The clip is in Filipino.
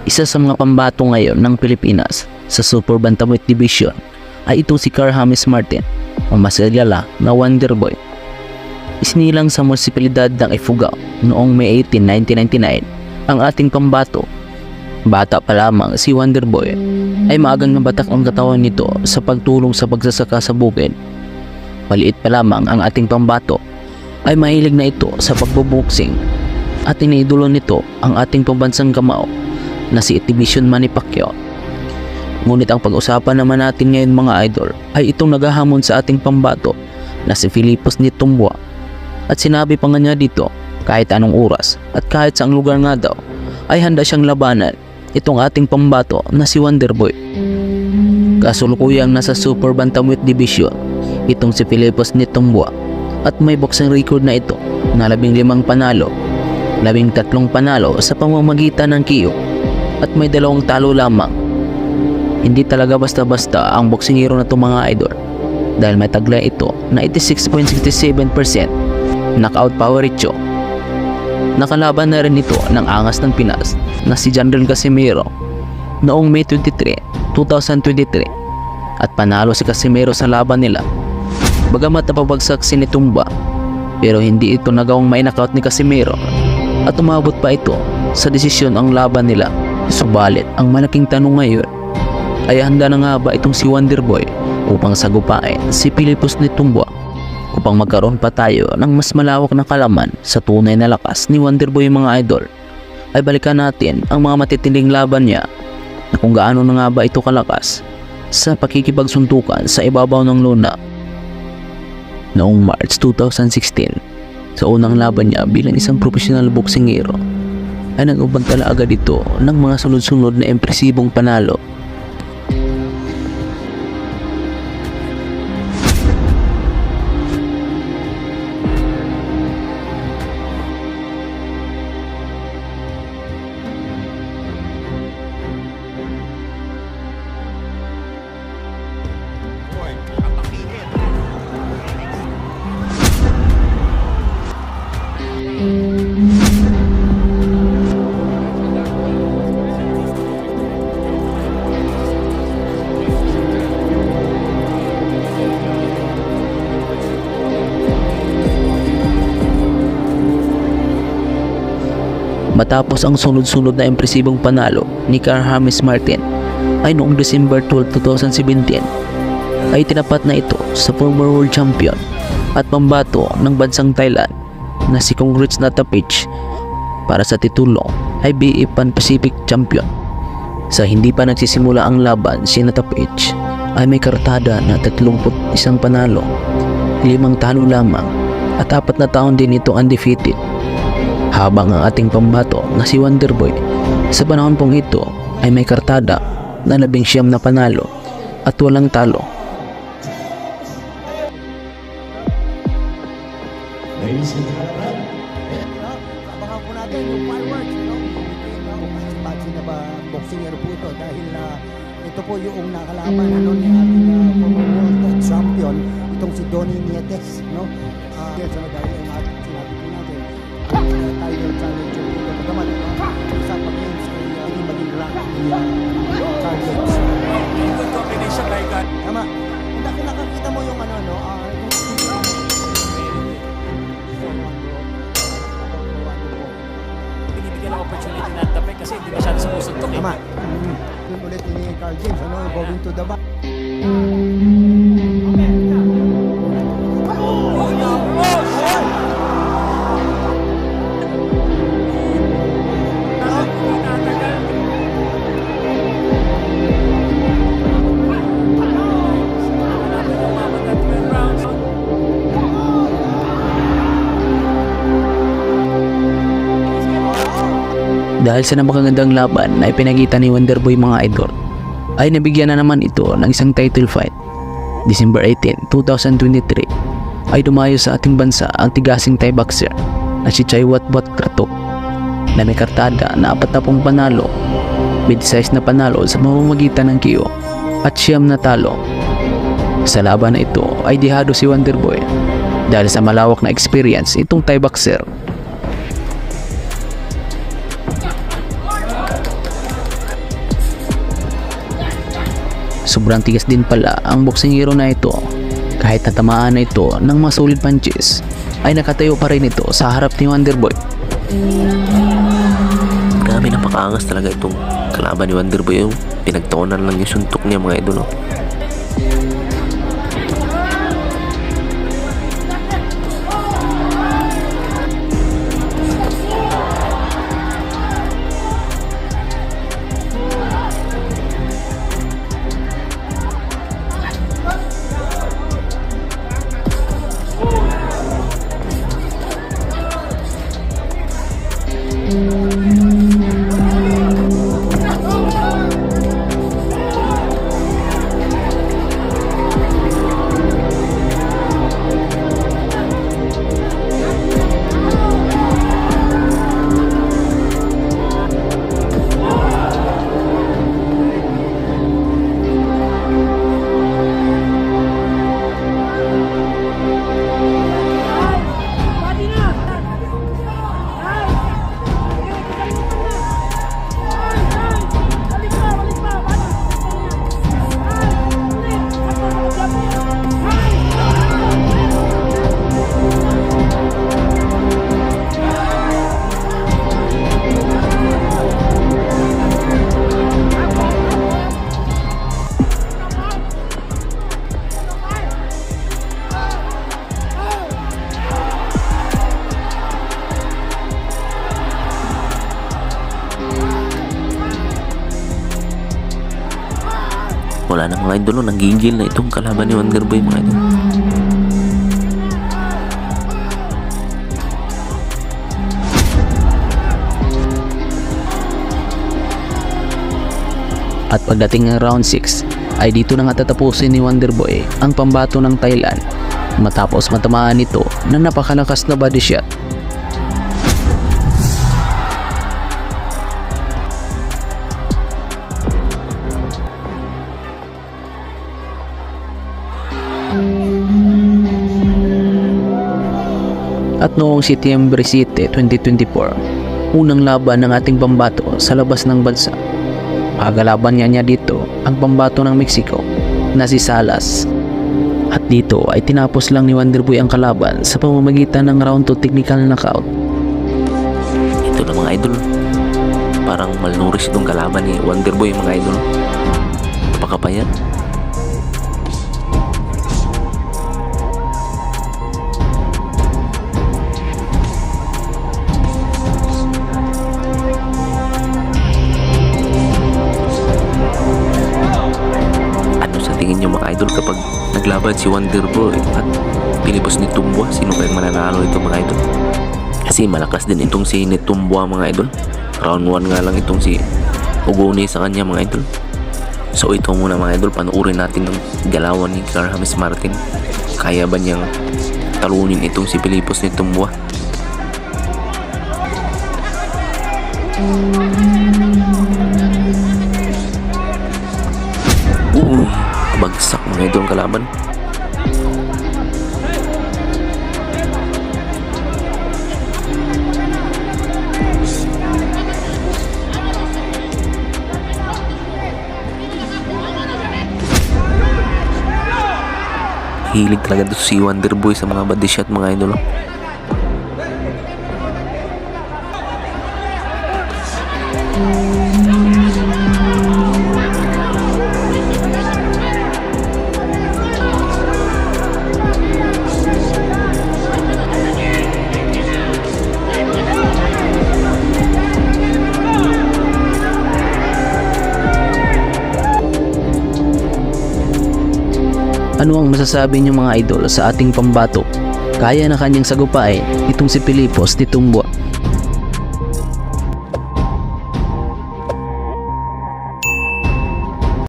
Isa sa mga pambato ngayon ng Pilipinas sa Super Bantamweight Division ay ito si Carl James Martin o mas kilala na Wonder Boy. Isinilang sa munisipalidad ng Ifugao noong May 18, 1999 ang ating pambato. Bata pa lamang si Wonder Boy ay maagang nabatak ang katawan nito sa pagtulong sa pagsasaka sa bukid. Maliit pa lamang ang ating pambato ay mahilig na ito sa pagboboxing at iniidolo nito ang ating pambansang kamao na si Exhibition Manny Pacquiao. Ngunit ang pag-usapan naman natin ngayon mga idol ay itong naghahamon sa ating pambato na si Filipos Nitumboa. At sinabi pa nga niya dito kahit anong oras at kahit saang lugar nga daw ay handa siyang labanan itong ating pambato na si Wonder Boy. Kasulukuyang nasa Super Bantamweight Division itong si Filipos Nitumboa at may boxing record na ito na 15 panalo, 13 panalo sa pamamagitan ng KO at may 2 talo lamang. Hindi talaga basta-basta ang boksingero na itong mga idol dahil may taglay ito na 86.67% knockout power ratio. Nakalaban na rin ito ng angas ng Pinas na si General Casimero noong May 23, 2023 at panalo si Casimero sa laban nila. Bagamat napabagsak si Nitumboa pero hindi ito nagawang mai-knockout ni Casimero at umabot pa ito sa desisyon ang laban nila. Subalit ang malaking tanong ngayon ay handa na nga ba itong si Wonder Boy upang sagupain si Filipos Nitumboa upang magkaroon pa tayo ng mas malawak na kalaman sa tunay na lakas ni Wonder Boy mga idol. Ay balikan natin ang mga matitinding laban niya na kung gaano na nga ba ito kalakas sa pakikipagsuntukan sa ibabaw ng luna. Noong March 2016 sa unang laban niya bilang isang professional boksingero ay nag-ubantala agad ito ng mga sunod-sunod na impresibong panalo. Matapos ang sunod-sunod na impresibong panalo ni Carl James Martin ay noong December 12, 2017 ay tinapat na ito sa former world champion at pambato ng bansang Thailand na si Congrats Natapich para sa titulong IBF Pan Pacific Champion. Sa hindi pa nagsisimula ang laban, si Natapich ay may kartada na 31 panalo, 5 talo lamang at 4 na taon din ito undefeated. Habang ang ating pambato na si Wonder Boy sa panahon pong ito ay may kartada na 19 na panalo at 8 talo. Ladies and gentlemen, abangan po natin yung fireworks, Patsy na ba boksingero po ito dahil ito po yung nakalaban ni ating former world champion, itong si Donnie Nietes, no? Yes, dahil ang ating sinabi po natin title challenger po ito. Pagkaman, isa pag-games ay hindi maging rank ni Carlos. Good combination like that. Tama. Kung nakakita mo yung Binibigyan ng opportunity na tapik kasi hindi masyado sumusuntok eh. tama. Yun ulit ni Carl James, going to the back. Dahil sa napakagandang laban na ipinagitan ni Wonder Boy mga idol, ay nabigyan na naman ito ng isang title fight. December 18, 2023 ay dumayo sa ating bansa ang tigasing Thai boxer na si Chaiwatbot Kratok na may kartada na 40 panalo, 26 na panalo sa pamamagitan ng KO at 9 na talo. Sa laban na ito ay dihado si Wonder Boy dahil sa malawak na experience itong Thai boxer. Sobrang tigas din pala ang boksingero na ito. Kahit natamaan na ito ng mga solid punches, ay nakatayo pa rin ito sa harap ni Wonderboy. Grabe, napakaangas talaga itong kalaban ni Wonderboy. Yung pinagtaonan lang yung suntok niya mga idol. Oh. Wala na mga idol, nanggigil na itong kalaban ni Wonderboy mga idol. At pagdating ng round 6 ay dito na nga tatapusin ni Wonderboy ang pambato ng Thailand matapos matamaan nito na napakalakas na body shot. At noong Setyembre 7, 2024, unang laban ng ating pambato sa labas ng bansa. Pagalaban niya dito ang pambato ng Mexico na si Salas. At dito ay tinapos lang ni Wonderboy ang kalaban sa pamamagitan ng round 2 technical knockout. Ito na mga idol, parang malnourished itong kalaban ni Wonderboy mga idol. Napakapayat. Tingin nyo mga idol, kapag naglaban si Wonderboy at pinipos ni Tumbua, sino kayang mananalo ito mga idol? Kasi malakas din itong si Tumbua mga idol. Round 1 nga lang itong si Ogoni sa kanya mga idol. So ito muna mga idol, panuurin natin ng galawan ni Car James Martin. Kaya ba niyang talunin itong si Pilipos ni Tumbua? Bagsak mga idol ang kalaban. Hilig talaga dito si Wonderboy sa mga body shot mga idol. Ano ang masasabi niyo mga idol sa ating pambato? Kaya na kanyang sagupain itong si Pilipos ni Tumbua.